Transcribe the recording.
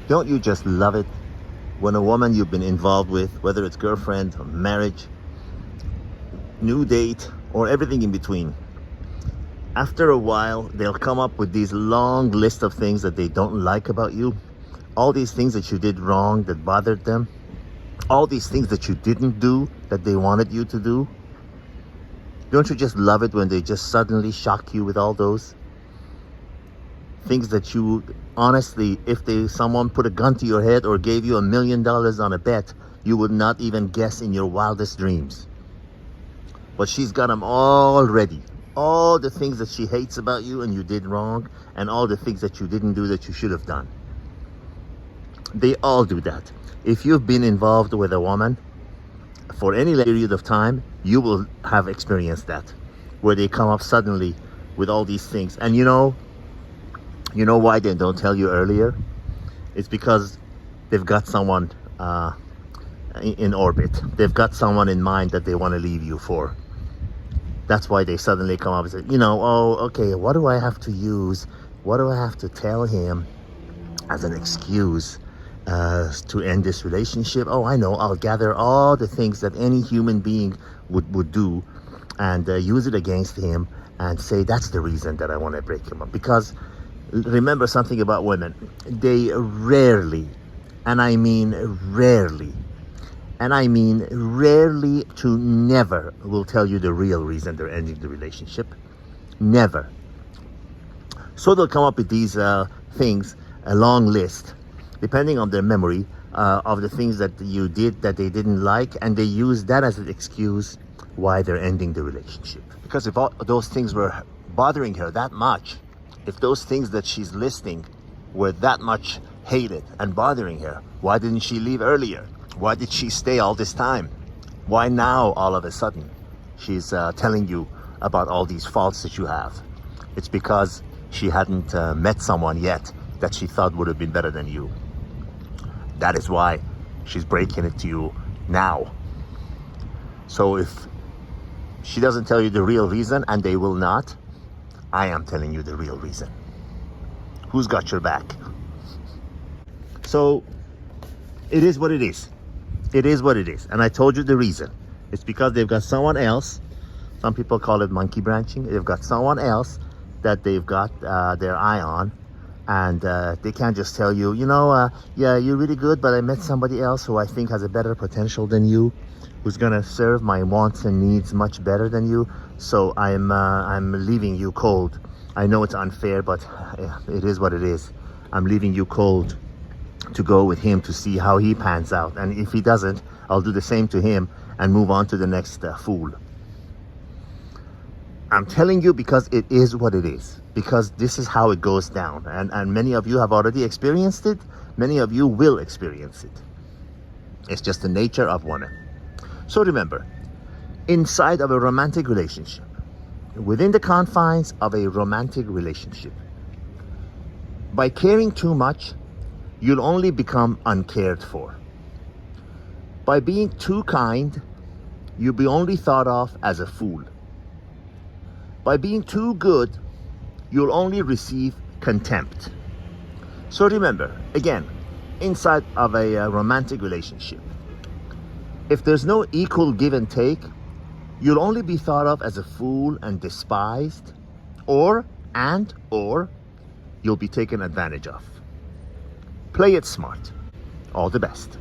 Don't you just love it when a woman you've been involved with, whether it's girlfriend or marriage, new date, or everything in between, after a while, they'll come up with these long list of things that they don't like about you, all these things that you did wrong that bothered them, all these things that you didn't do that they wanted you to do. Don't you just love it when they just suddenly shock you with all those things that you, honestly, if someone put a gun to your head or gave you $1 million on a bet, you would not even guess in your wildest dreams. But she's got them all ready. All the things that she hates about you and you did wrong, and all the things that you didn't do that you should have done. They all do that. If you've been involved with a woman for any period of time, you will have experienced that, where they come up suddenly with all these things. And you know why they don't tell you earlier? It's because they've got someone in orbit. They've got someone in mind that they want to leave you for. That's why they suddenly come up and say, oh, okay, what do I have to use? What do I have to tell him as an excuse to end this relationship? Oh, I know, I'll gather all the things that any human being would do and use it against him and say that's the reason that I want to break him up. Because remember something about women, they rarely, and I mean rarely, to never will tell you the real reason they're ending the relationship. Never. So they'll come up with these things, a long list, depending on their memory, of the things that you did that they didn't like, and they use that as an excuse why they're ending the relationship. Because if all those things were bothering her that much, if those things that she's listing were that much hated and bothering her, why didn't she leave earlier? Why did she stay all this time? Why now all of a sudden she's telling you about all these faults that you have? It's because she hadn't met someone yet that she thought would have been better than you. That is why she's breaking it to you now. So if she doesn't tell you the real reason, and they will not, I am telling you the real reason. Who's got your back? So it is what it is. It is what it is. And I told you the reason. It's because they've got someone else. Some people call it monkey branching. They've got someone else that they've got their eye on. And they can't just tell you, yeah, you're really good, but I met somebody else who I think has a better potential than you, who's gonna serve my wants and needs much better than you. So I'm leaving you cold. I know it's unfair, but it is what it is. I'm leaving you cold to go with him to see how he pans out. And if he doesn't, I'll do the same to him and move on to the next fool. I'm telling you because it is what it is. Because this is how it goes down. And many of you have already experienced it. Many of you will experience it. It's just the nature of women. So remember, inside of a romantic relationship, within the confines of a romantic relationship, by caring too much, you'll only become uncared for. By being too kind, you'll be only thought of as a fool. By being too good, you'll only receive contempt. So remember, again, inside of a romantic relationship, if there's no equal give and take, you'll only be thought of as a fool and despised, or you'll be taken advantage of. Play it smart. All the best.